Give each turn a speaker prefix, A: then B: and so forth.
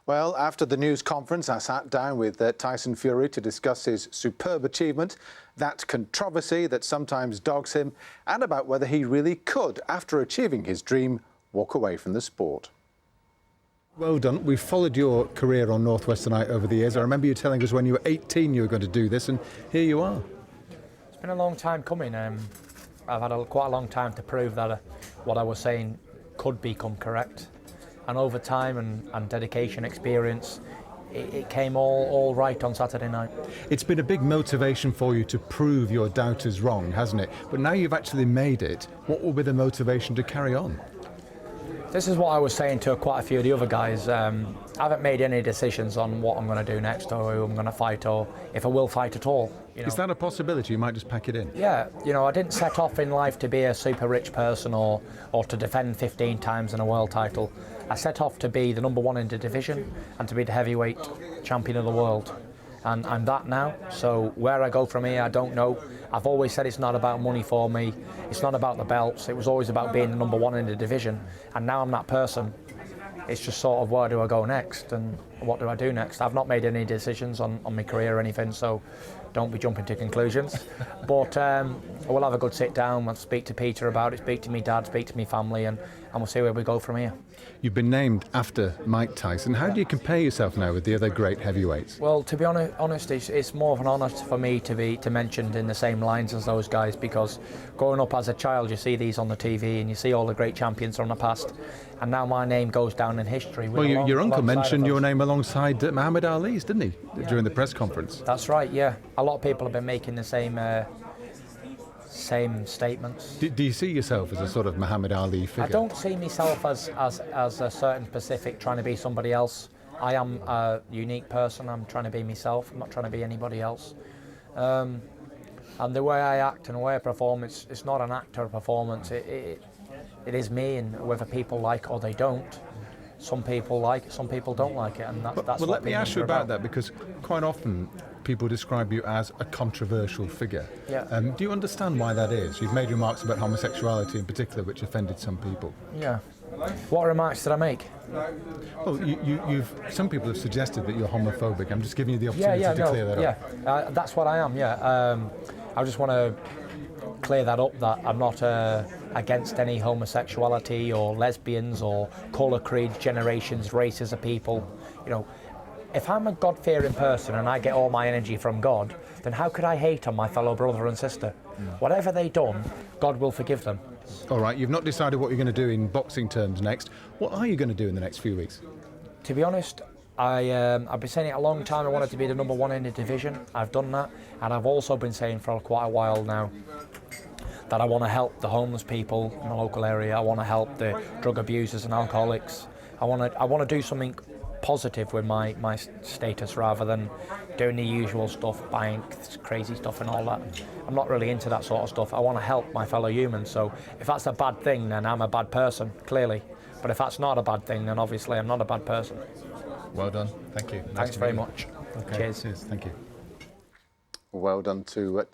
A: Well, after the news conference, I sat down with Tyson Fury to discuss his superb achievement, that controversy that sometimes dogs him, and about whether he really could, after achieving his dream, walk away from the sport. Well done. We've followed your career on Northwest Tonight over the years. I remember you telling us when you were 18 you were going to do this, and here you are.
B: It's been a long time coming. I've had quite a long time to prove that what I was saying could become correct. And over time and dedication, experience, it came all right on Saturday night.
A: It's been a big motivation for you to prove your doubters wrong, hasn't it? But now you've actually made it, what will be the motivation to carry on?
B: This is what I was saying to quite a few of the other guys. I haven't made any decisions on what I'm going to do next or who I'm going to fight or if I will fight at all.
A: Is that a possibility? You might just pack it in?
B: Yeah, I didn't set off in life to be a super rich person or to defend 15 times in a world title. I set off to be the #1 in the division and to be the heavyweight champion of the world. And I'm that now, so where I go from here, I don't know. I've always said it's not about money for me, it's not about the belts, it was always about being the #1 in the division, and now I'm that person. It's just sort of where do I go next and what do I do next? I've not made any decisions on my career or anything, so don't be jumping to conclusions. But I will have a good sit down and speak to Peter about it, speak to me dad, speak to me family, and we'll see where we go from here.
A: You've been named after Mike Tyson. How do you compare yourself now with the other great heavyweights?
B: Well, to be honest, it's more of an honour for me to be mentioned in the same lines as those guys, because growing up as a child you see these on the TV and you see all the great champions from the past, and now my name goes down in history.
A: Well, your uncle mentioned your name alongside Muhammad Ali's, didn't he, during the press conference?
B: That's right, yeah. A lot of people have been making the same statements.
A: Do you see yourself as a sort of Muhammad Ali figure?
B: I don't see myself as a certain specific trying to be somebody else. I am a unique person. I'm trying to be myself. I'm not trying to be anybody else. And the way I act and the way I perform, it's not an act or a performance. It is me, and whether people like or they don't. Some people like it, some people don't like it, and that's
A: well, let me ask you about that,
B: that,
A: because quite often people describe you as a controversial figure.
B: Yeah.
A: Do you understand why that is? You've made remarks about homosexuality in particular, which offended some people.
B: Yeah. What remarks did I make?
A: Well, some people have suggested that you're homophobic. I'm just giving you the opportunity to clear that up.
B: Yeah, that's what I am, yeah. I just want to clear that up, that I'm not against any homosexuality or lesbians or colour, creeds, generations, races of people. If I'm a God-fearing person and I get all my energy from God, then how could I hate on my fellow brother and sister? Whatever they've done, God will forgive them.
A: All right, you've not decided what you're going to do in boxing terms next. What are you going to do in the next few weeks?
B: To be honest, I've been saying it a long time. I wanted to be the #1 in the division. I've done that, and I've also been saying for quite a while now that I want to help the homeless people in the local area. I want to help the drug abusers and alcoholics. I want to do something positive with my status rather than doing the usual stuff, buying crazy stuff and all that. I'm not really into that sort of stuff. I want to help my fellow humans. So if that's a bad thing, then I'm a bad person, clearly. But if that's not a bad thing, then obviously I'm not a bad person.
A: Well done. Thank you.
B: Thanks very much.
A: Okay.
B: Cheers.
A: Thank you. Well done to